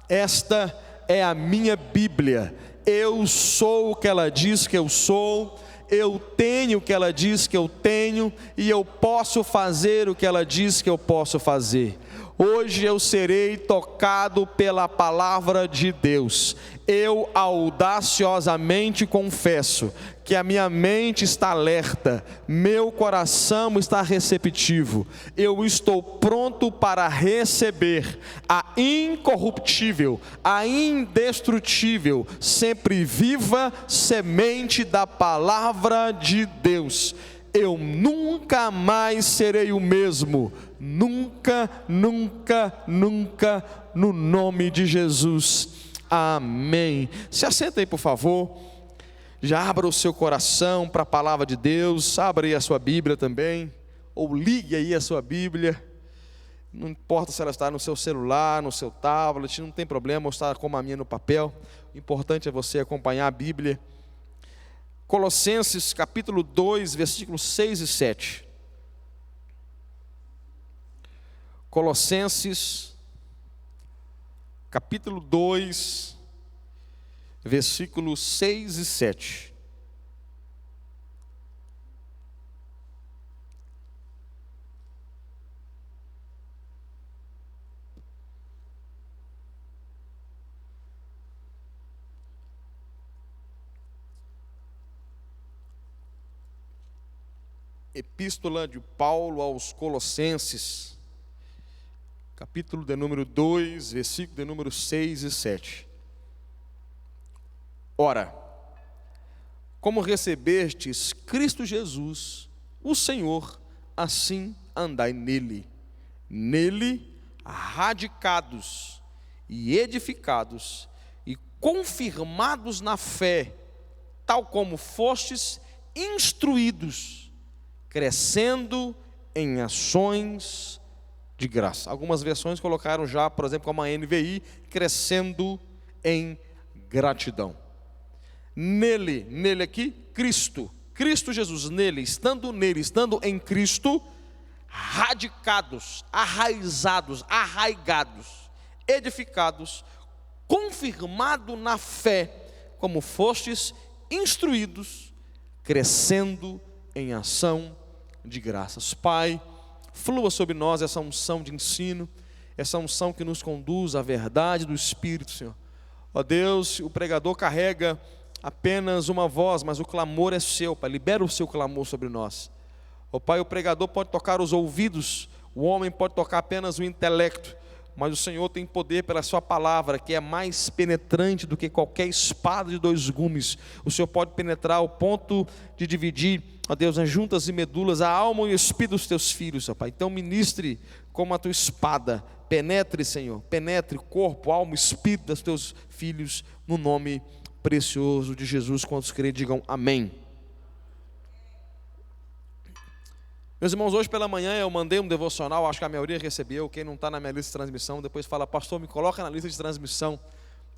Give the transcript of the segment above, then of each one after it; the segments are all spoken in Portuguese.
Esta é a minha Bíblia. Eu sou o que ela diz que eu sou, eu tenho o que ela diz que eu tenho, e eu posso fazer o que ela diz que eu posso fazer. Hoje eu serei tocado pela palavra de Deus. Eu audaciosamente confesso que a minha mente está alerta, meu coração está receptivo. Eu estou pronto para receber a incorruptível, a indestrutível, sempre viva semente da palavra de Deus. Eu nunca mais serei o mesmo. Nunca, nunca, nunca, no nome de Jesus. Amém. Se assenta aí, por favor. Já abra o seu coração para a palavra de Deus. Abra aí a sua Bíblia também, ou ligue aí a sua Bíblia. Não importa se ela está no seu celular, no seu tablet, não tem problema, ou está como a minha no papel. O importante é você acompanhar a Bíblia. Colossenses capítulo 2, versículos 6 e 7. Colossenses capítulo 2, versículos 6 e 7. Epístola de Paulo aos Colossenses, capítulo de número 2, versículo de número 6 e 7. Ora, como recebestes Cristo Jesus, o Senhor, assim andai nele. Nele, radicados e edificados e confirmados na fé, tal como fostes instruídos, crescendo em ações de graça. Algumas versões colocaram já, por exemplo, como a NVI, crescendo em gratidão. Nele aqui, Cristo Jesus, nele, estando em Cristo, radicados, arraizados, arraigados, edificados, confirmado na fé, como fostes instruídos, crescendo em ação de graças. Pai, flua sobre nós essa unção de ensino, essa unção que nos conduz à verdade do Espírito, Senhor. Ó Deus, o pregador carrega apenas uma voz, mas o clamor é seu, Pai. Libera o seu clamor sobre nós. Ó Pai, o pregador pode tocar os ouvidos, o homem pode tocar apenas o intelecto, mas o Senhor tem poder pela sua palavra, que é mais penetrante do que qualquer espada de dois gumes. O Senhor pode penetrar ao ponto de dividir, ó Deus, as juntas e medulas, a alma e o espírito dos teus filhos, ó Pai. Então ministre como a tua espada, penetre, Senhor, penetre corpo, alma, espírito dos teus filhos, no nome precioso de Jesus. Quantos crêem, digam amém. Meus irmãos, hoje pela manhã eu mandei um devocional, acho que a maioria recebeu. Quem não está na minha lista de transmissão, depois fala: pastor, me coloca na lista de transmissão,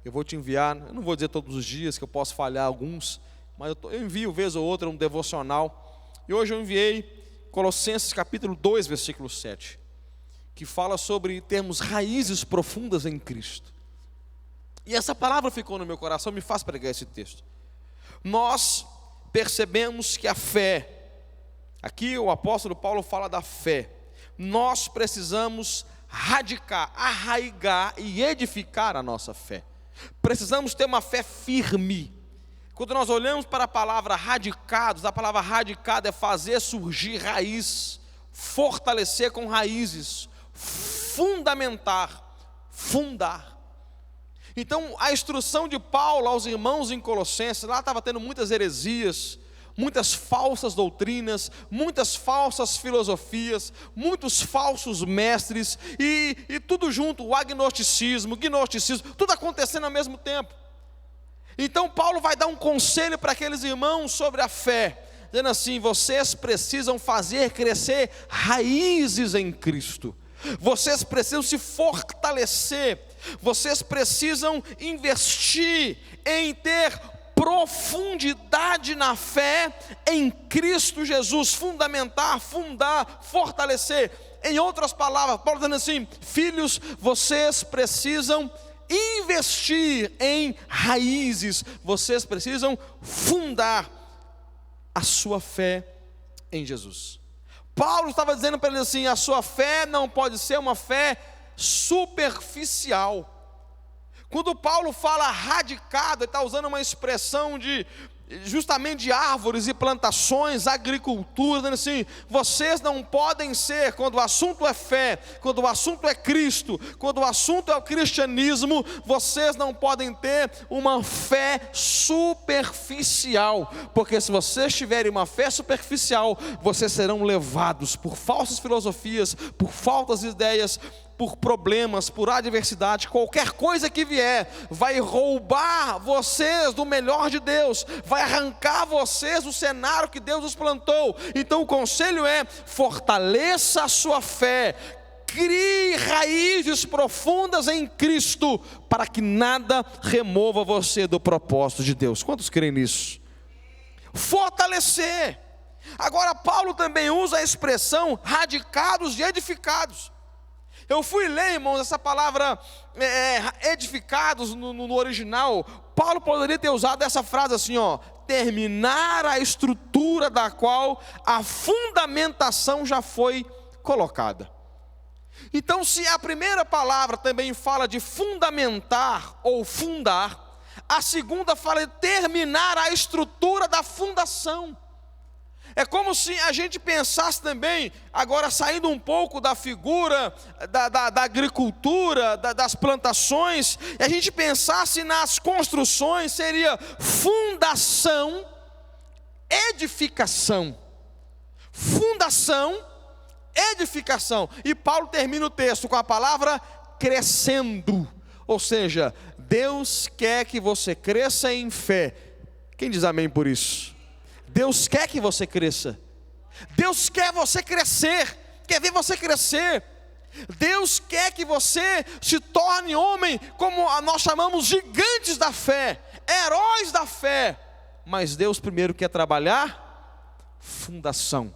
eu vou te enviar. Eu não vou dizer todos os dias, que eu posso falhar alguns, mas eu envio vez ou outra um devocional. E hoje eu enviei Colossenses capítulo 2, versículo 7, que fala sobre termos raízes profundas em Cristo. E essa palavra ficou no meu coração, me faz pregar esse texto. Nós percebemos que a fé, aqui o apóstolo Paulo fala da fé, nós precisamos radicar, arraigar e edificar a nossa fé. Precisamos ter uma fé firme. Quando nós olhamos para a palavra radicados, a palavra radicado é fazer surgir raiz, fortalecer com raízes, fundamentar, fundar. Então a instrução de Paulo aos irmãos em Colossenses, lá estava tendo muitas heresias, muitas falsas doutrinas, muitas falsas filosofias, muitos falsos mestres, e tudo junto, o agnosticismo, gnosticismo, tudo acontecendo ao mesmo tempo. Então Paulo vai dar um conselho para aqueles irmãos sobre a fé, dizendo assim: vocês precisam fazer crescer raízes em Cristo, vocês precisam se fortalecer, vocês precisam investir em ter profundidade na fé em Cristo Jesus, fundamentar, fundar, fortalecer. Em outras palavras, Paulo dizendo assim: filhos, vocês precisam investir em raízes, vocês precisam fundar a sua fé em Jesus. Paulo estava dizendo para eles assim: a sua fé não pode ser uma fé superficial. Quando Paulo fala radicado, ele está usando uma expressão justamente de árvores e plantações, agricultura, dizendo assim: vocês não podem ser, quando o assunto é fé, quando o assunto é Cristo, quando o assunto é o cristianismo, vocês não podem ter uma fé superficial, porque se vocês tiverem uma fé superficial, vocês serão levados por falsas filosofias, por falsas ideias, por problemas, por adversidade. Qualquer coisa que vier vai roubar vocês do melhor de Deus, vai arrancar vocês do cenário que Deus os plantou. Então o conselho é: fortaleça a sua fé, crie raízes profundas em Cristo, para que nada remova você do propósito de Deus. Quantos creem nisso? Fortalecer. Agora Paulo também usa a expressão radicados e edificados. Eu fui ler, irmãos, essa palavra edificados no original. Paulo poderia ter usado essa frase assim, ó: terminar a estrutura da qual a fundamentação já foi colocada. Então, se a primeira palavra também fala de fundamentar ou fundar, a segunda fala de terminar a estrutura da fundação. É como se a gente pensasse também, agora saindo um pouco da figura da agricultura, das plantações, e a gente pensasse nas construções, seria fundação, edificação. Fundação, edificação. E Paulo termina o texto com a palavra crescendo. Ou seja, Deus quer que você cresça em fé. Quem diz amém por isso? Deus quer que você cresça. Deus quer você crescer, quer ver você crescer. Deus quer que você se torne homem, como nós chamamos, gigantes da fé, heróis da fé. Mas Deus primeiro quer trabalhar fundação,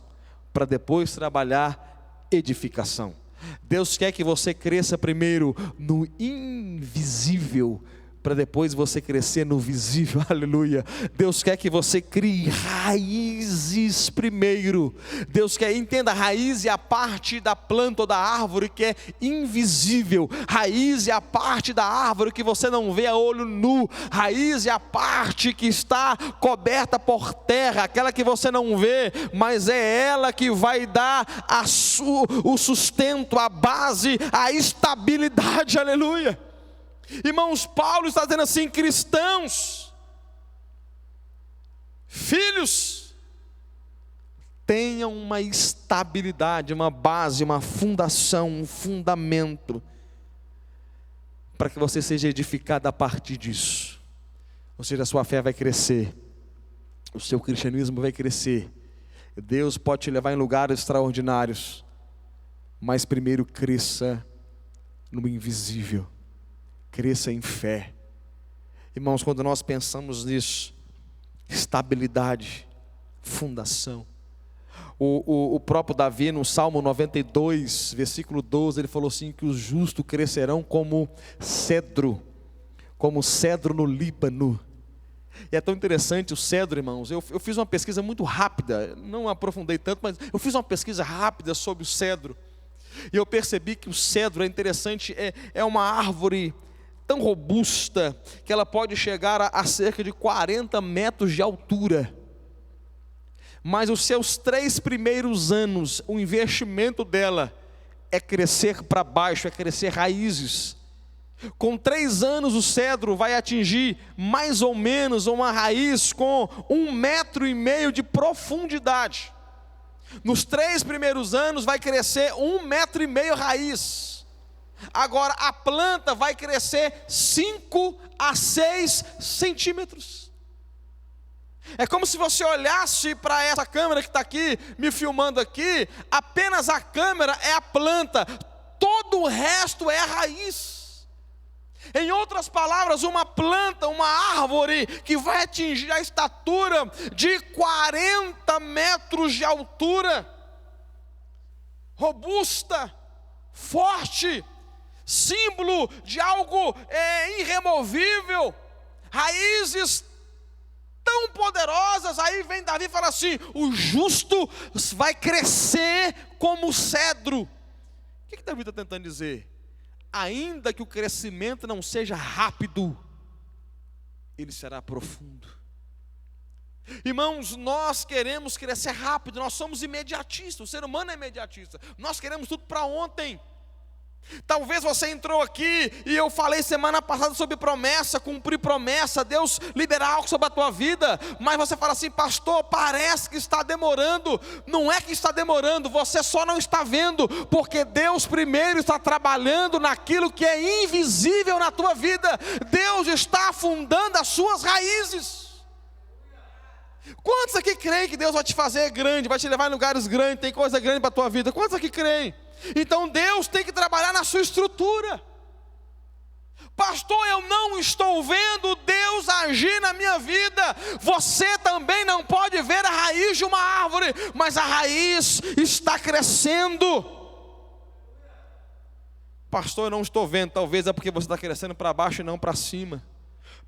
para depois trabalhar edificação. Deus quer que você cresça primeiro no invisível, para depois você crescer no visível. Aleluia. Deus quer que você crie raízes primeiro. Deus quer, entenda, raiz é a parte da planta ou da árvore que é invisível. Raiz é a parte da árvore que você não vê a olho nu. Raiz é a parte que está coberta por terra, aquela que você não vê, mas é ela que vai dar o sustento, a base, a estabilidade. Aleluia. Irmãos, Paulo está dizendo assim: cristãos, filhos, tenham uma estabilidade, uma base, uma fundação, um fundamento, para que você seja edificado a partir disso. Ou seja, a sua fé vai crescer, o seu cristianismo vai crescer. Deus pode te levar em lugares extraordinários, mas primeiro cresça no invisível. Cresça em fé. Irmãos, quando nós pensamos nisso, estabilidade, fundação. O próprio Davi, no Salmo 92, versículo 12, ele falou assim: que os justos crescerão como cedro no Líbano. E é tão interessante o cedro, irmãos. Eu fiz uma pesquisa muito rápida, não aprofundei tanto, mas eu fiz uma pesquisa rápida sobre o cedro. E eu percebi que o cedro é interessante, é uma árvore tão robusta, que ela pode chegar a cerca de 40 metros de altura. Mas os seus 3 primeiros anos, o investimento dela é crescer para baixo, é crescer raízes. Com 3 anos o cedro vai atingir mais ou menos uma raiz com 1,5 metro de profundidade. Nos 3 primeiros anos vai crescer 1,5 metro raiz. Agora a planta vai crescer 5 a 6 centímetros. É como se você olhasse para essa câmera que está aqui, me filmando aqui, apenas a câmera é a planta, todo o resto é a raiz. Em outras palavras, uma planta, uma árvore que vai atingir a estatura de 40 metros de altura, robusta, forte, símbolo de algo irremovível, raízes tão poderosas. Aí vem Davi e fala assim: o justo vai crescer como cedro. O que Davi está tentando dizer? Ainda que o crescimento não seja rápido, ele será profundo. Irmãos, nós queremos crescer rápido, nós somos imediatistas, o ser humano é imediatista, nós queremos tudo para ontem. Talvez você entrou aqui e eu falei semana passada sobre promessa, cumprir promessa, Deus liberar algo sobre a tua vida, mas você fala assim: pastor, parece que está demorando. Não é que está demorando, você só não está vendo, porque Deus primeiro está trabalhando naquilo que é invisível na tua vida. Deus está afundando as suas raízes. Quantos aqui creem que Deus vai te fazer grande, vai te levar em lugares grandes, tem coisa grande para a tua vida? Quantos aqui creem? Então Deus tem que trabalhar na sua estrutura. Pastor, eu não estou vendo Deus agir na minha vida. Você também não pode ver a raiz de uma árvore, mas a raiz está crescendo. Pastor, eu não estou vendo. Talvez é porque você está crescendo para baixo e não para cima.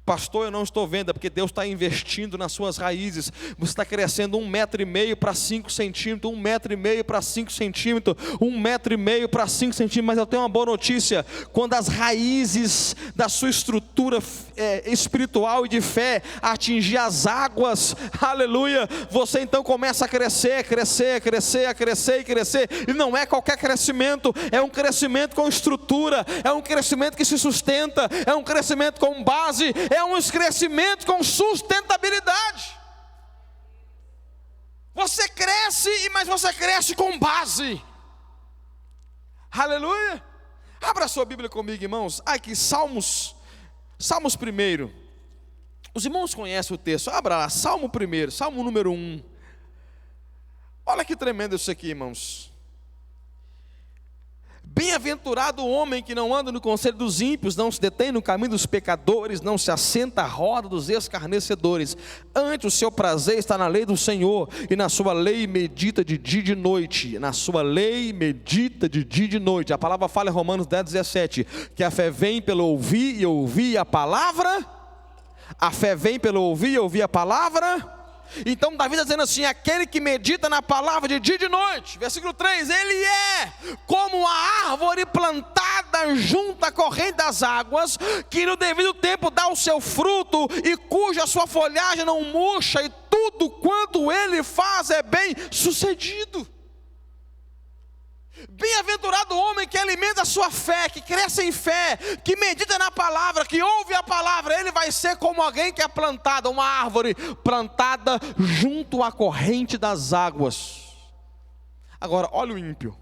Pastor, eu não estou vendo, é porque Deus está investindo nas suas raízes. Você está crescendo 1,5 metro para 5 centímetros, 1,5 metro para 5 centímetros, 1,5 metro para 5 centímetros. Mas eu tenho uma boa notícia: quando as raízes da sua estrutura espiritual e de fé atingir as águas, aleluia, você então começa a crescer, e não é qualquer crescimento, é um crescimento com estrutura, é um crescimento que se sustenta, é um crescimento com base, é um crescimento com sustentabilidade. Você cresce, mas você cresce com base. Aleluia. Abra sua Bíblia comigo, irmãos. Aqui, Salmos 1. Os irmãos conhecem o texto. Abra lá, Salmo 1, Salmo número 1. Olha que tremendo isso aqui, irmãos. Bem-aventurado o homem que não anda no conselho dos ímpios, não se detém no caminho dos pecadores, não se assenta à roda dos escarnecedores. Antes o seu prazer está na lei do Senhor, e na sua lei medita de dia e de noite. Na sua lei medita de dia e de noite. A palavra fala em Romanos 10:17, que a fé vem pelo ouvir e ouvir a palavra. A fé vem pelo ouvir e ouvir a palavra. Então Davi está dizendo assim: aquele que medita na palavra de dia e de noite. Versículo 3, ele é como a árvore plantada junto à corrente das águas, que no devido tempo dá o seu fruto, e cuja sua folhagem não murcha, e tudo quanto ele faz é bem sucedido. Bem-aventurado o homem que alimenta a sua fé, que cresce em fé, que medita na palavra, que ouve a palavra. Ele vai ser como alguém que é plantado, uma árvore plantada junto à corrente das águas. Agora, olha o ímpio,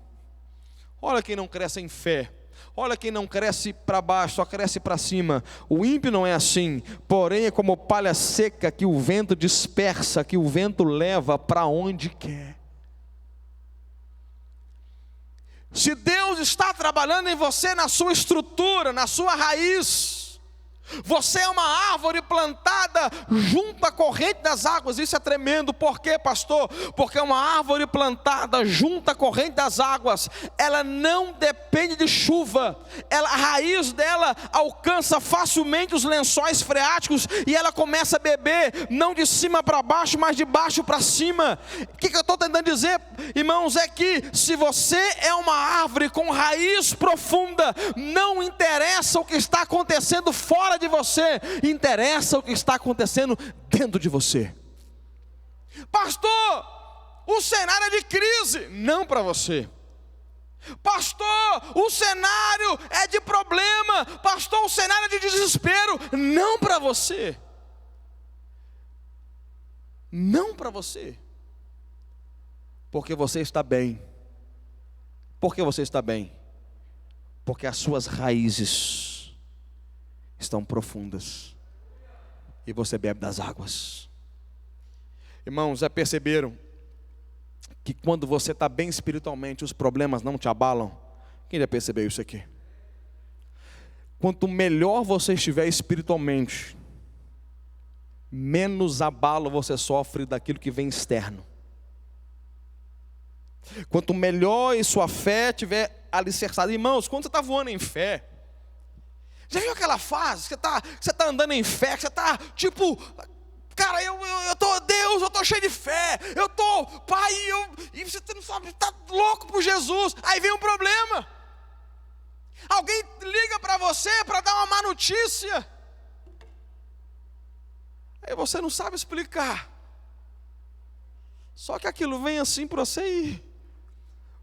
olha quem não cresce em fé, olha quem não cresce para baixo, só cresce para cima. O ímpio não é assim, porém é como palha seca que o vento dispersa, que o vento leva para onde quer. Se Deus está trabalhando em você, na sua estrutura, na sua raiz, você é uma árvore plantada junto à corrente das águas. Isso é tremendo. Por quê, pastor? Porque uma árvore plantada junto à corrente das águas, ela não depende de chuva. A raiz dela alcança facilmente os lençóis freáticos, e ela começa a beber, não de cima para baixo, mas de baixo para cima. O que eu estou tentando dizer, irmãos, é que se você é uma árvore com raiz profunda, não interessa o que está acontecendo fora de você, interessa o que está acontecendo dentro de você. Pastor, o cenário é de crise. Não para você. Pastor, o cenário é de problema. Pastor, o cenário é de desespero. Não para você. Não para você. Porque você está bem. Por que você está bem? Porque as suas raízes estão profundas, e você bebe das águas. Irmãos, já perceberam que quando você está bem espiritualmente, os problemas não te abalam? Quem já percebeu isso aqui? Quanto melhor você estiver espiritualmente, menos abalo você sofre daquilo que vem externo. Quanto melhor em sua fé tiver alicerçada. Irmãos, quando você está voando em fé, já viu aquela fase que você está andando em fé, que você está tipo, cara, eu tô, Deus, eu tô cheio de fé, eu tô, Pai, e você não sabe, está louco por Jesus, aí vem um problema. Alguém liga para você para dar uma má notícia, aí você não sabe explicar, só que aquilo vem assim para você e,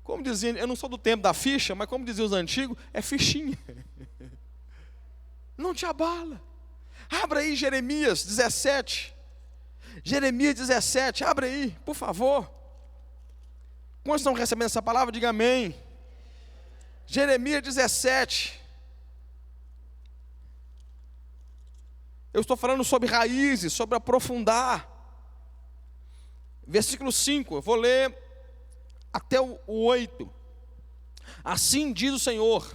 como dizia, eu não sou do tempo da ficha, mas como diziam os antigos, é fichinha, não te abala. Abra aí Jeremias 17, Jeremias 17, abre aí, por favor. Quantos estão recebendo essa palavra? Diga amém. Jeremias 17. Eu estou falando sobre raízes, sobre aprofundar. Versículo 5, eu vou ler até o 8. Assim diz o Senhor: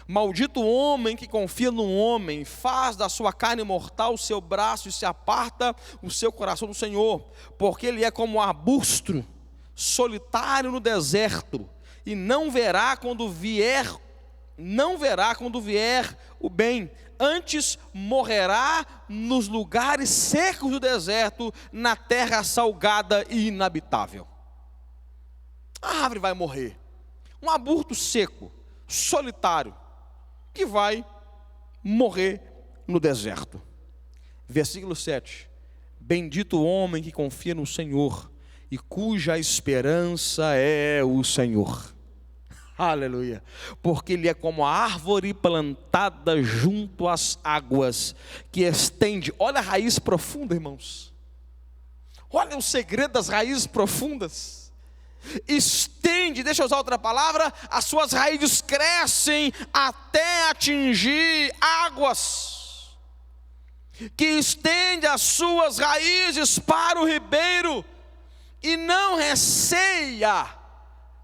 maldito o homem que confia no homem, faz da sua carne mortal o seu braço e se aparta o seu coração do Senhor, porque ele é como um arbusto solitário no deserto, e não verá quando vier o bem, antes morrerá nos lugares secos do deserto, na terra salgada e inabitável. A árvore vai morrer, um arbusto seco, solitário, que vai morrer no deserto. Versículo 7. Bendito o homem que confia no Senhor e cuja esperança é o Senhor. Aleluia. Porque ele é como a árvore plantada junto às águas, que estende, olha a raiz profunda, irmãos. Olha o segredo das raízes profundas. Estende, deixa eu usar outra palavra, as suas raízes crescem até atingir águas, que estende as suas raízes para o ribeiro, e não receia,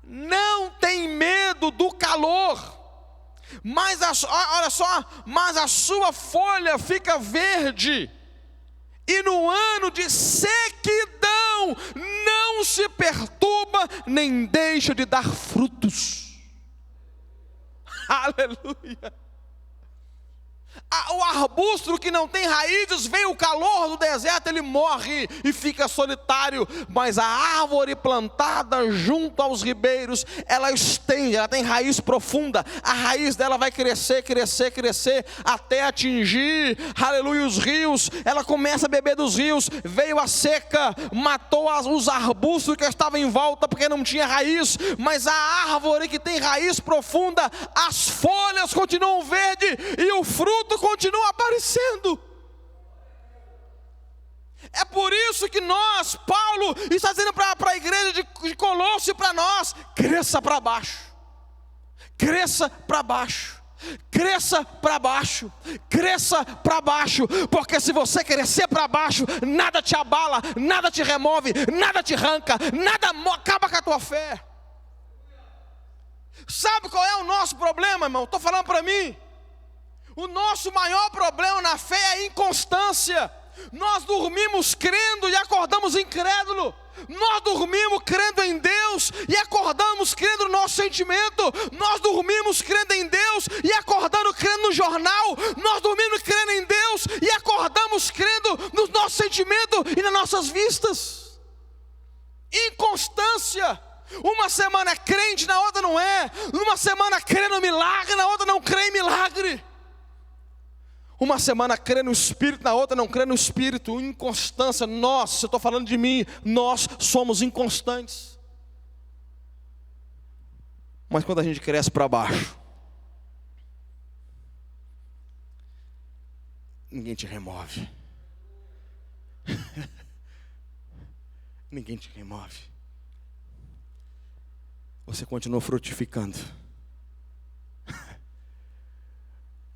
não tem medo do calor, olha só, mas a sua folha fica verde, e no ano de sequidão não se perturba, nem deixa de dar frutos. Aleluia. O arbusto que não tem raízes, vem o calor do deserto, ele morre e fica solitário. Mas a árvore plantada junto aos ribeiros, ela estende, ela tem raiz profunda. A raiz dela vai crescer, crescer, crescer, até atingir, aleluia, os rios. Ela começa a beber dos rios. Veio a seca, matou os arbustos que estavam em volta, porque não tinha raiz. Mas a árvore que tem raiz profunda, as folhas continuam verdes e o fruto continua aparecendo. É por isso que Paulo está dizendo para a igreja de Colossos e para nós: cresça para baixo, cresça para baixo, cresça para baixo, cresça para baixo, porque se você crescer para baixo, nada te abala, nada te remove, nada te arranca, nada acaba com a tua fé. Sabe qual é o nosso problema, irmão? Estou falando para mim. O nosso maior problema na fé é a inconstância. Nós dormimos crendo e acordamos incrédulo. Nós dormimos crendo em Deus e acordamos crendo no nosso sentimento. Nós dormimos crendo em Deus e acordando crendo no jornal. Nós dormimos crendo em Deus e acordamos crendo no nosso sentimento e nas nossas vistas. Inconstância. Uma semana é crente, na outra não é. Uma semana crê no milagre, na outra não crê em milagre. Uma semana crê no Espírito, na outra não crê no Espírito. Inconstância. Nós, eu estou falando de mim, nós somos inconstantes. Mas quando a gente cresce para baixo, ninguém te remove. Ninguém te remove. Você continua frutificando.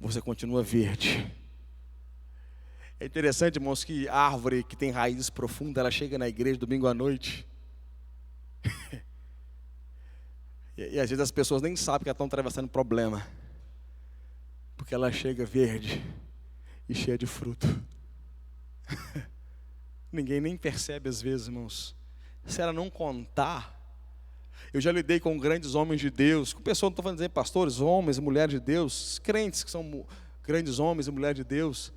Você continua verde. É interessante, irmãos, que a árvore que tem raízes profundas, ela chega na igreja domingo à noite. E às vezes as pessoas nem sabem que elas estão atravessando problema, porque ela chega verde e cheia de fruto. Ninguém nem percebe às vezes, irmãos. Se ela não contar, Eu já lidei com grandes homens de Deus, com pessoas, não estou falando dizer pastores, homens e mulheres de Deus, crentes que são grandes homens e mulheres de Deus.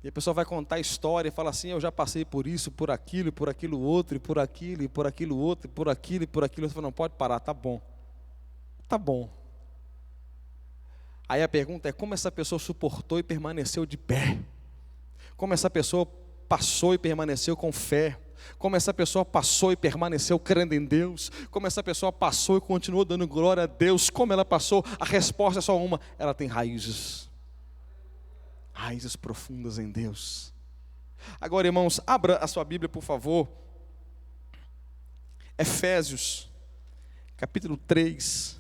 E a pessoa vai contar a história e fala assim: eu já passei por isso, por aquilo outro, e por aquilo, e por aquilo outro, e por aquilo, e por aquilo. Eu falo: não, pode parar, tá bom. Tá bom. Aí a pergunta é: como essa pessoa suportou e permaneceu de pé? Como essa pessoa passou e permaneceu com fé? Como essa pessoa passou e permaneceu crendo em Deus? Como essa pessoa passou e continuou dando glória a Deus? Como ela passou? A resposta é só uma: ela tem raízes. Raízes profundas em Deus. Agora, irmãos, abra a sua Bíblia, por favor. Efésios, capítulo 3.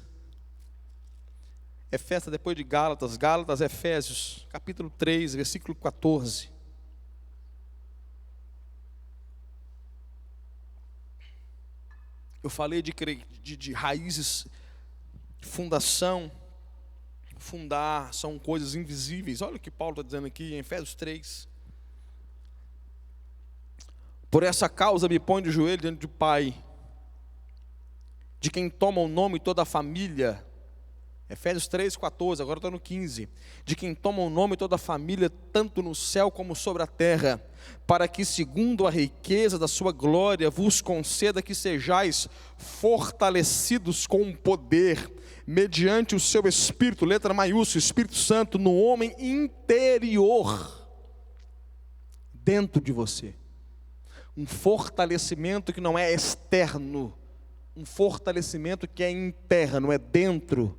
Efésios depois de Gálatas, Efésios, capítulo 3, versículo 14. Eu falei de raízes, fundação. Fundar são coisas invisíveis. Olha o que Paulo está dizendo aqui em Efésios 3. Por essa causa me põe de joelho diante do Pai, de quem toma o nome toda a família. Efésios 3,14, agora estou no 15. De quem toma o nome toda a família, tanto no céu como sobre a terra, para que, segundo a riqueza da sua glória, vos conceda que sejais fortalecidos com poder, mediante o seu Espírito, letra maiúscula, Espírito Santo, no homem interior, dentro de você. Um fortalecimento que não é externo, um fortalecimento que é interno, é dentro,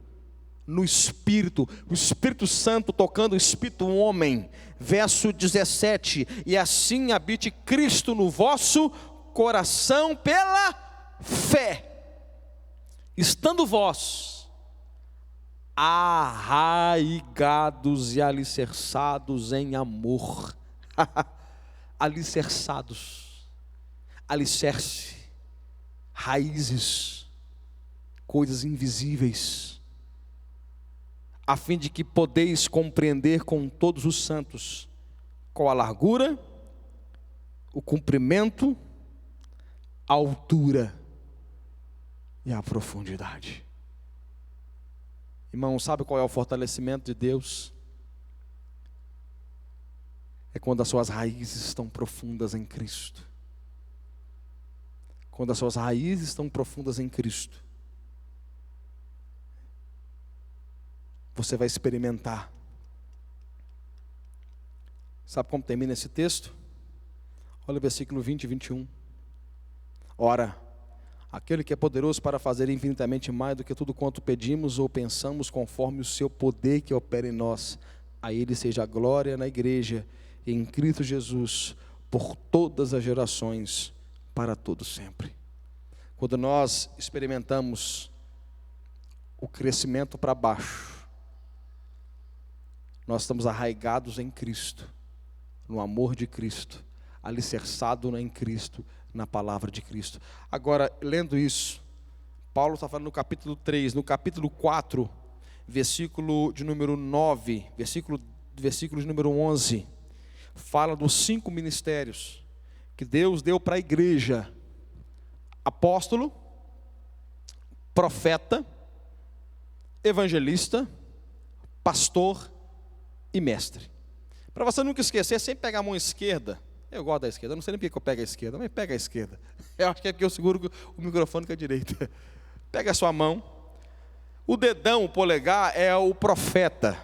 no Espírito, o Espírito Santo tocando o Espírito homem. Verso 17: e assim habite Cristo no vosso coração pela fé, estando vós arraigados e alicerçados em amor. Alicerçados, alicerce, raízes, coisas invisíveis, a fim de que podeis compreender com todos os santos qual a largura, o comprimento, a altura e a profundidade. Irmão, sabe qual é o fortalecimento de Deus? É quando as suas raízes estão profundas em Cristo. Quando as suas raízes estão profundas em Cristo, você vai experimentar. Sabe como termina esse texto? Olha o versículo 20 e 21. Ora, aquele que é poderoso para fazer infinitamente mais do que tudo quanto pedimos ou pensamos, conforme o seu poder que opera em nós, a ele seja a glória na igreja e em Cristo Jesus, por todas as gerações, para todo sempre. Quando nós experimentamos o crescimento para baixo, nós estamos arraigados em Cristo, no amor de Cristo, alicerçado em Cristo, na palavra de Cristo. Agora, lendo isso, Paulo está falando no capítulo 3, no capítulo 4, versículo de número 9, versículo de número 11, fala dos 5 ministérios que Deus deu para a igreja: apóstolo, profeta, evangelista, pastor e mestre. Para você nunca esquecer, sempre pegar a mão esquerda. Eu gosto da esquerda, eu não sei nem porque eu pego a esquerda, mas pega a esquerda. Eu acho que é porque eu seguro o microfone com a direita. Pega a sua mão. O dedão, o polegar, é o profeta.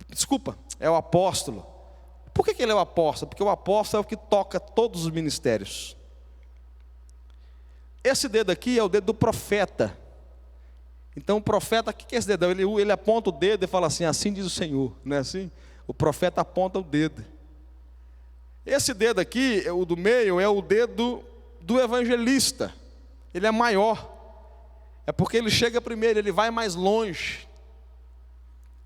Desculpa, é o apóstolo. Por que ele é o apóstolo? Porque o apóstolo é o que toca todos os ministérios. Esse dedo aqui é o dedo do profeta. Então o profeta, o que é esse dedão? Ele aponta o dedo e fala assim: assim diz o Senhor, não é assim? O profeta aponta o dedo. Esse dedo aqui, o do meio, é o dedo do evangelista. Ele é maior. É porque ele chega primeiro, ele vai mais longe.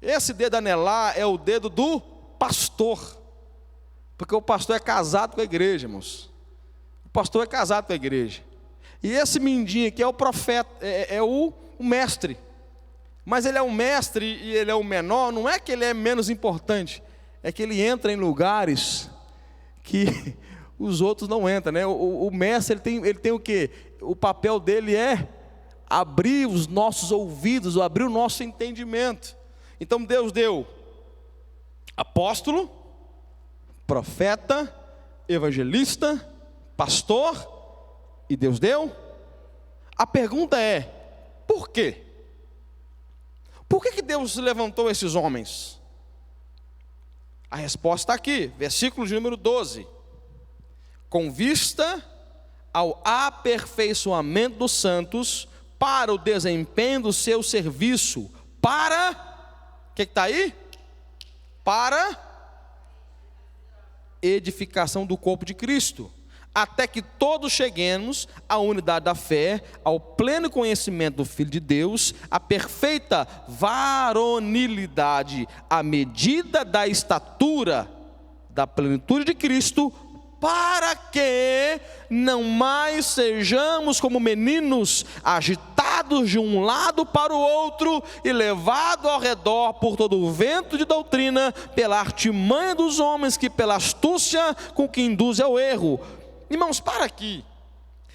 Esse dedo anelar é o dedo do pastor. Porque o pastor é casado com a igreja, irmãos. O pastor é casado com a igreja. E esse mindinho aqui é o profeta, é o mestre. Mas ele é um mestre e ele é o menor, não é que ele é menos importante, é que ele entra em lugares que os outros não entram, né? O mestre, ele tem o quê? O papel dele é abrir os nossos ouvidos, ou abrir o nosso entendimento. Então Deus deu apóstolo, profeta, evangelista, pastor, e Deus deu. A pergunta é, por quê? Por que Deus levantou esses homens? A resposta está aqui, versículo de número 12. Com vista ao aperfeiçoamento dos santos, para o desempenho do seu serviço, para, o que está aí? Para edificação do corpo de Cristo, até que todos cheguemos à unidade da fé, ao pleno conhecimento do Filho de Deus, à perfeita varonilidade, à medida da estatura da plenitude de Cristo, para que não mais sejamos como meninos, agitados de um lado para o outro e levados ao redor por todo o vento de doutrina, pela artimanha dos homens, que pela astúcia com que induz ao erro. Irmãos, para aqui.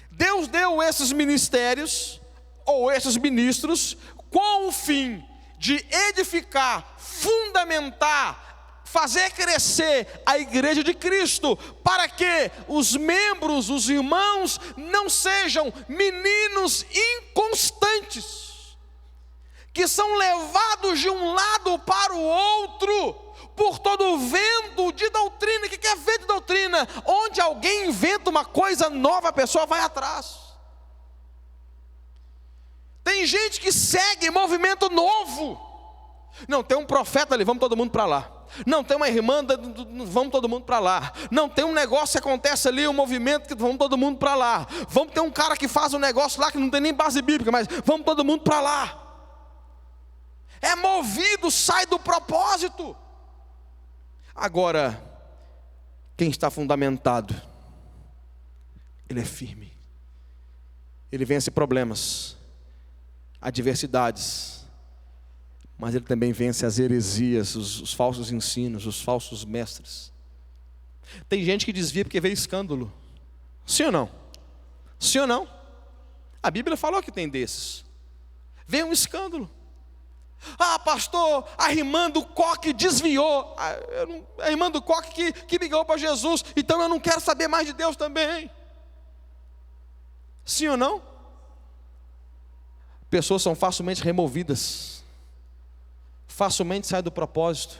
Deus deu esses ministérios, ou esses ministros, com o fim de edificar, fundamentar, fazer crescer a igreja de Cristo, para que os membros, os irmãos, não sejam meninos inconstantes, que são levados de um lado para o outro, por todo o vento de doutrina. O que é vento de doutrina? Onde alguém inventa uma coisa nova, a pessoa vai atrás. Tem gente que segue movimento novo. Não, tem um profeta ali, vamos todo mundo para lá. Não, tem uma irmã, vamos todo mundo para lá. Não, tem um negócio que acontece ali, um movimento, que vamos todo mundo para lá. Vamos ter um cara que faz um negócio lá que não tem nem base bíblica, mas vamos todo mundo para lá. É movido, sai do propósito. Agora, quem está fundamentado, ele é firme. Ele vence problemas, adversidades, mas ele também vence as heresias, os falsos ensinos, os falsos mestres. Tem gente que desvia porque vê escândalo. Sim ou não? Sim ou não? A Bíblia falou que tem desses. Vem um escândalo. Ah, pastor, a irmã do coque desviou. A irmã do coque que ligou para Jesus. Então eu não quero saber mais de Deus também. Sim ou não? Pessoas são facilmente removidas, facilmente saem do propósito,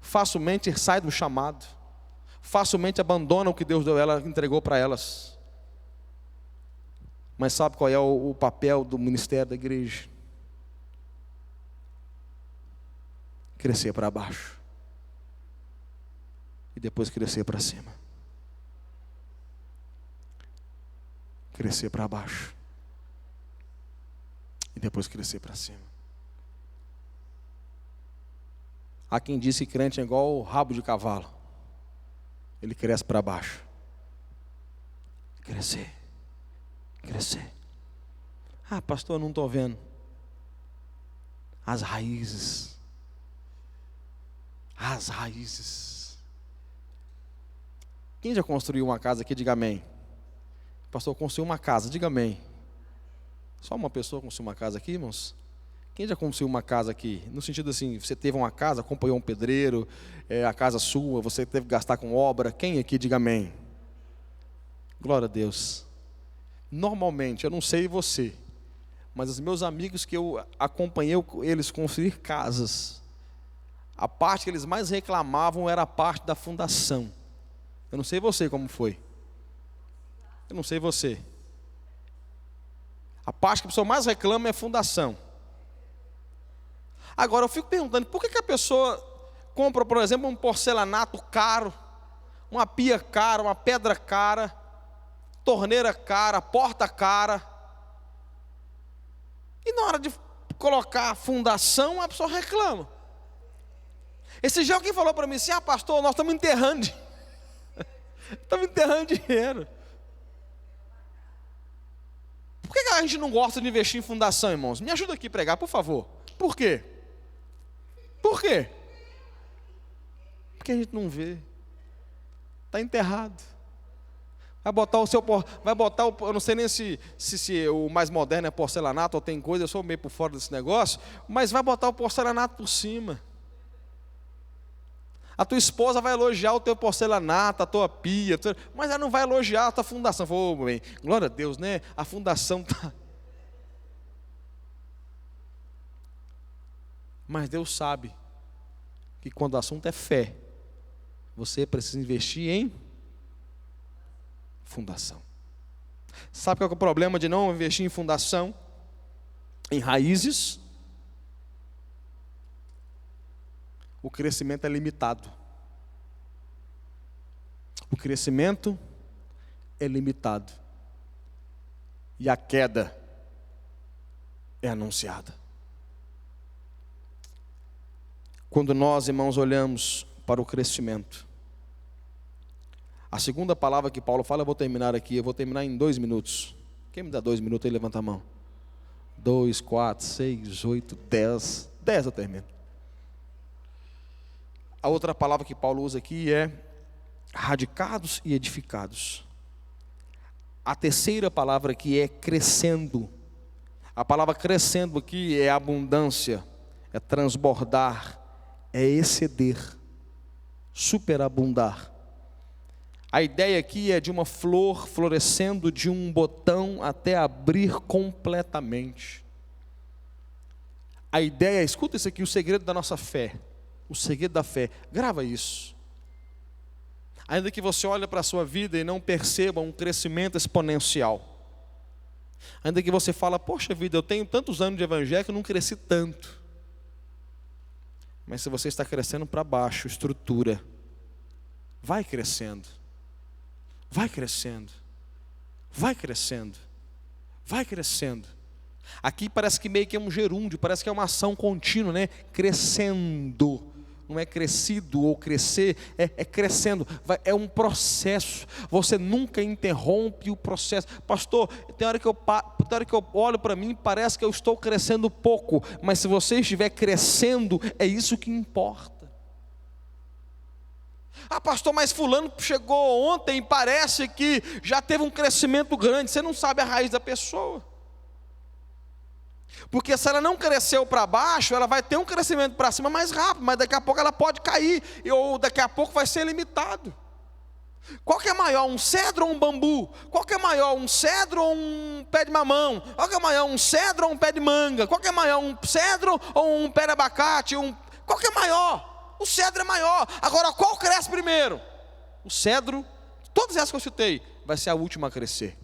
facilmente saem do chamado, facilmente abandonam o que Deus entregou para elas. Mas sabe qual é o papel do ministério da igreja? Crescer para baixo e depois crescer para cima. Crescer para baixo e depois crescer para cima. Há quem diz que crente é igual o rabo de cavalo. Ele cresce para baixo. Crescer. Crescer. Ah, pastor, eu não estou vendo. As raízes. As raízes. Quem já construiu uma casa aqui, diga amém. Pastor, construiu uma casa, diga amém. Só uma pessoa construiu uma casa aqui, irmãos? Quem já construiu uma casa aqui? No sentido assim, você teve uma casa, acompanhou um pedreiro, a casa sua, você teve que gastar com obra. Quem aqui, diga amém. Glória a Deus. Normalmente, eu não sei você, mas os meus amigos que eu acompanhei eles construir casas, a parte que eles mais reclamavam era a parte da fundação. Eu não sei você como foi. Eu não sei você. A parte que a pessoa mais reclama é a fundação. Agora eu fico perguntando, por que a pessoa compra, por exemplo, um porcelanato caro, uma pia cara, uma pedra cara, torneira cara, porta cara, e na hora de colocar a fundação, a pessoa reclama. Esse dia alguém falou para mim assim, pastor, nós estamos enterrando dinheiro. Por que a gente não gosta de investir em fundação, irmãos? Me ajuda aqui a pregar, por favor. Por quê? Por quê? Porque a gente não vê. Está enterrado. Eu não sei nem se o mais moderno é porcelanato ou tem coisa, eu sou meio por fora desse negócio, mas vai botar o porcelanato por cima. A tua esposa vai elogiar o teu porcelanato, a tua pia, mas ela não vai elogiar a tua fundação. Falou, bem, glória a Deus, né? A fundação está... Mas Deus sabe que quando o assunto é fé, você precisa investir em fundação. Sabe qual é o problema de não investir em fundação? Em raízes? O crescimento é limitado. O crescimento é limitado. E a queda é anunciada. Quando nós, irmãos, olhamos para o crescimento, a segunda palavra que Paulo fala, eu vou terminar aqui, eu vou terminar em 2 minutos. Quem me dá 2 minutos aí, levanta a mão. 2, 4, 6, 8, 10. 10 eu termino. A outra palavra que Paulo usa aqui é radicados e edificados. A terceira palavra aqui é crescendo. A palavra crescendo aqui é abundância, é transbordar, é exceder, superabundar. A ideia aqui é de uma flor florescendo de um botão até abrir completamente. A ideia, escuta isso aqui, o segredo da nossa fé. O segredo da fé, grava isso. Ainda que você olhe para a sua vida e não perceba um crescimento exponencial. Ainda que você fala, poxa vida, eu tenho tantos anos de evangelho que eu não cresci tanto. Mas se você está crescendo para baixo, estrutura, vai crescendo. Vai crescendo. Vai crescendo. Vai crescendo. Aqui parece que meio que é um gerúndio, parece que é uma ação contínua, né? Crescendo. Não é crescido ou crescer, é crescendo, é um processo. Você nunca interrompe o processo. Pastor, tem hora que eu olho para mim, parece que eu estou crescendo pouco, mas se você estiver crescendo, é isso que importa. Ah, pastor, mas fulano chegou ontem, parece que já teve um crescimento grande. Você não sabe a raiz da pessoa. Porque se ela não cresceu para baixo, ela vai ter um crescimento para cima mais rápido, mas daqui a pouco ela pode cair, ou daqui a pouco vai ser limitado. Qual que é maior, um cedro ou um bambu? Qual que é maior, um cedro ou um pé de mamão? Qual que é maior, um cedro ou um pé de manga? Qual que é maior, um cedro ou um pé de abacate? Qual que é maior? O cedro é maior. Agora, qual cresce primeiro? O cedro, todas essas que eu citei, vai ser a última a crescer.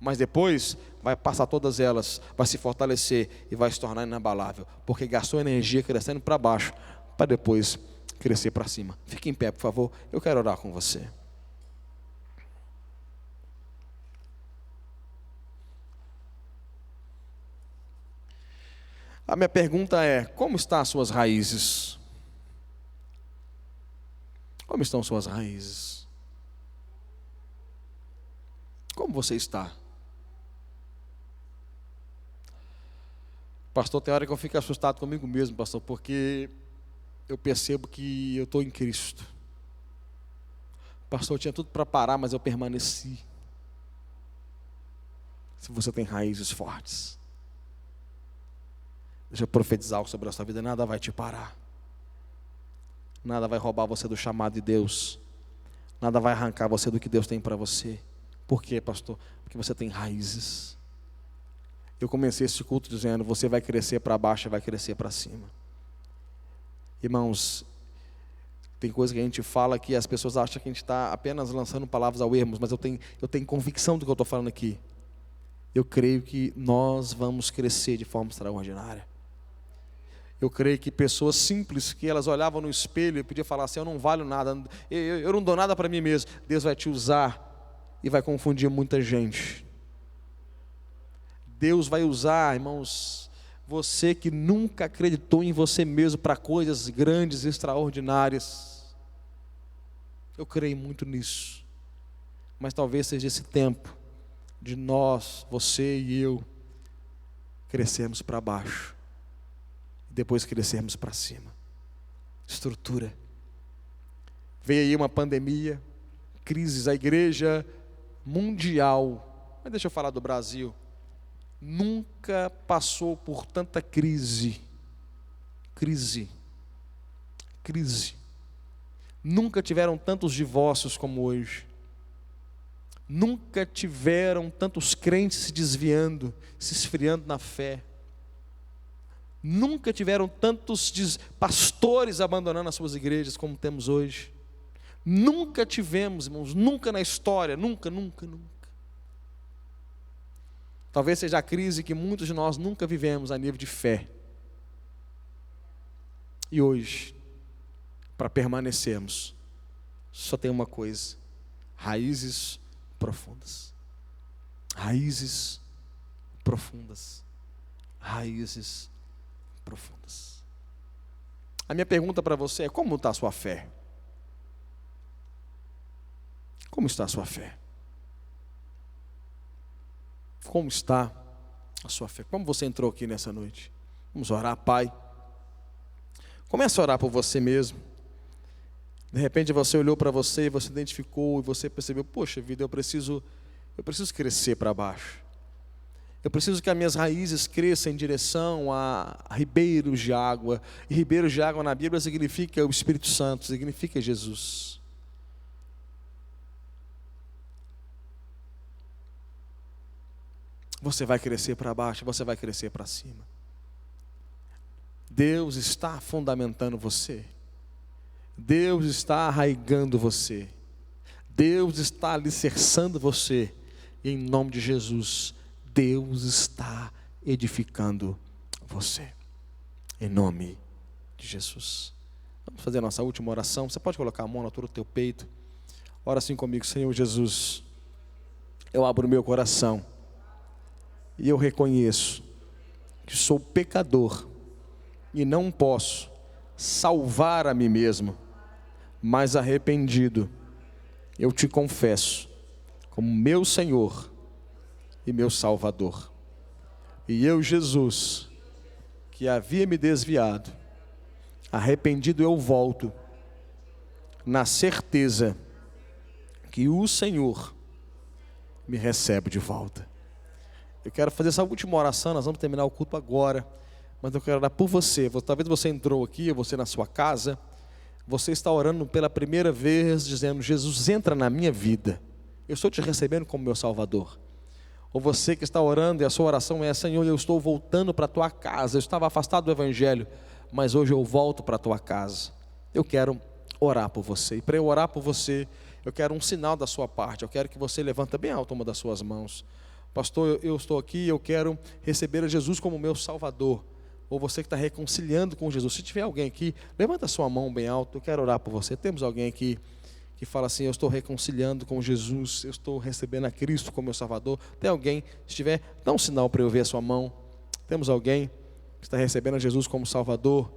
Mas depois vai passar todas elas, vai se fortalecer e vai se tornar inabalável, porque gastou energia crescendo para baixo, para depois crescer para cima. Fique em pé, por favor, eu quero orar com você. A minha pergunta é, como estão as suas raízes? Como estão suas raízes? Como você está? Pastor, tem hora que eu fico assustado comigo mesmo, pastor, porque eu percebo que eu estou em Cristo. Pastor, eu tinha tudo para parar, mas eu permaneci. Se você tem raízes fortes, deixa eu profetizar algo sobre a sua vida, nada vai te parar. Nada vai roubar você do chamado de Deus. Nada vai arrancar você do que Deus tem para você. Por quê, pastor? Porque você tem raízes. Eu comecei esse culto dizendo, você vai crescer para baixo e vai crescer para cima. Irmãos, tem coisa que a gente fala que as pessoas acham que a gente está apenas lançando palavras ao ermo, mas eu tenho convicção do que eu estou falando aqui. Eu creio que nós vamos crescer de forma extraordinária. Eu creio que pessoas simples, que elas olhavam no espelho e podiam falar assim, eu não valho nada, eu não dou nada para mim mesmo. Deus vai te usar e vai confundir muita gente. Deus vai usar, irmãos, você que nunca acreditou em você mesmo para coisas grandes e extraordinárias. Eu creio muito nisso. Mas talvez seja esse tempo de nós, você e eu, crescermos para baixo. Depois crescermos para cima. Estrutura. Veio aí uma pandemia, crises, a igreja mundial, mas deixa eu falar do Brasil, nunca passou por tanta crise. Nunca tiveram tantos divórcios como hoje. Nunca tiveram tantos crentes se desviando, se esfriando na fé. Nunca tiveram tantos pastores abandonando as suas igrejas como temos hoje. Nunca tivemos, irmãos, nunca na história, nunca. Talvez seja a crise que muitos de nós nunca vivemos a nível de fé. E hoje, para permanecermos, só tem uma coisa: raízes profundas. Raízes profundas. Raízes profundas. A minha pergunta para você é: como está a sua fé? Como está a sua fé? Como está a sua fé? Como você entrou aqui nessa noite? Vamos orar, Pai. Comece a orar por você mesmo. De repente você olhou para você, você identificou e você percebeu: poxa vida, eu preciso crescer para baixo. Eu preciso que as minhas raízes cresçam em direção a ribeiros de água. E ribeiros de água na Bíblia significa o Espírito Santo, significa Jesus. Você vai crescer para baixo, você vai crescer para cima. Deus está fundamentando você. Deus está arraigando você. Deus está alicerçando você. E em nome de Jesus, Deus está edificando você. Em nome de Jesus. Vamos fazer a nossa última oração. Você pode colocar a mão na altura do teu peito. Ora assim comigo: Senhor Jesus, eu abro o meu coração e eu reconheço que sou pecador e não posso salvar a mim mesmo, mas arrependido, eu te confesso como meu Senhor e meu Salvador. E eu, Jesus, que havia me desviado, arrependido eu volto, na certeza que o Senhor me recebe de volta. Eu quero fazer essa última oração, nós vamos terminar o culto agora, mas eu quero orar por você. Talvez você entrou aqui, você na sua casa, você está orando pela primeira vez, dizendo: Jesus, entra na minha vida, eu estou te recebendo como meu Salvador. Ou você que está orando e a sua oração é: Senhor, eu estou voltando para a tua casa, eu estava afastado do Evangelho, mas hoje eu volto para a tua casa. Eu quero orar por você, e para eu orar por você, eu quero um sinal da sua parte. Eu quero que você levanta bem alto uma das suas mãos. Pastor, eu estou aqui, eu quero receber a Jesus como meu Salvador. Ou você que está reconciliando com Jesus. Se tiver alguém aqui, levanta a sua mão bem alto, eu quero orar por você. Temos alguém aqui que fala assim: eu estou reconciliando com Jesus, eu estou recebendo a Cristo como meu Salvador. Tem alguém? Se tiver, dá um sinal para eu ver a sua mão. Temos alguém que está recebendo a Jesus como Salvador,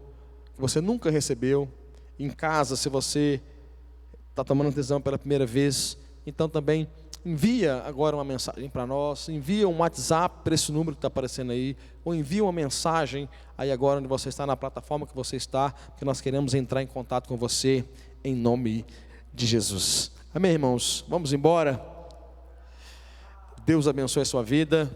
que você nunca recebeu? Em casa, se você está tomando decisão pela primeira vez, então também envia agora uma mensagem para nós, envia um WhatsApp para esse número que está aparecendo aí, ou envia uma mensagem aí agora onde você está, na plataforma que você está, porque nós queremos entrar em contato com você, em nome de Jesus. Amém, irmãos? Vamos embora? Deus abençoe a sua vida,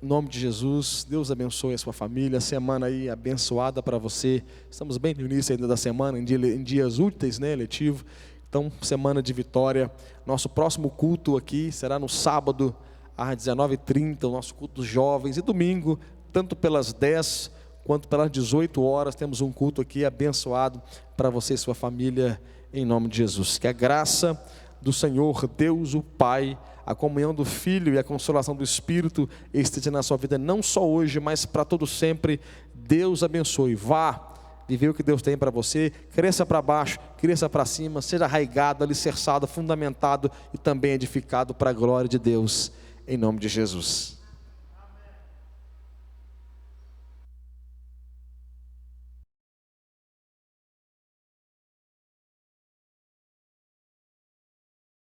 em nome de Jesus. Deus abençoe a sua família, semana aí abençoada para você. Estamos bem no início ainda da semana, em dias úteis, né, letivo. Então, semana de vitória. Nosso próximo culto aqui será no sábado, às 19h30, o nosso culto dos jovens. E domingo, tanto pelas 10 quanto pelas 18 horas, temos um culto aqui abençoado para você e sua família, em nome de Jesus. Que a graça do Senhor, Deus o Pai, a comunhão do Filho e a consolação do Espírito esteja na sua vida, não só hoje, mas para todo sempre. Deus abençoe. Vá viver o que Deus tem para você, cresça para baixo, cresça para cima, seja arraigado, alicerçado, fundamentado e também edificado para a glória de Deus, em nome de Jesus.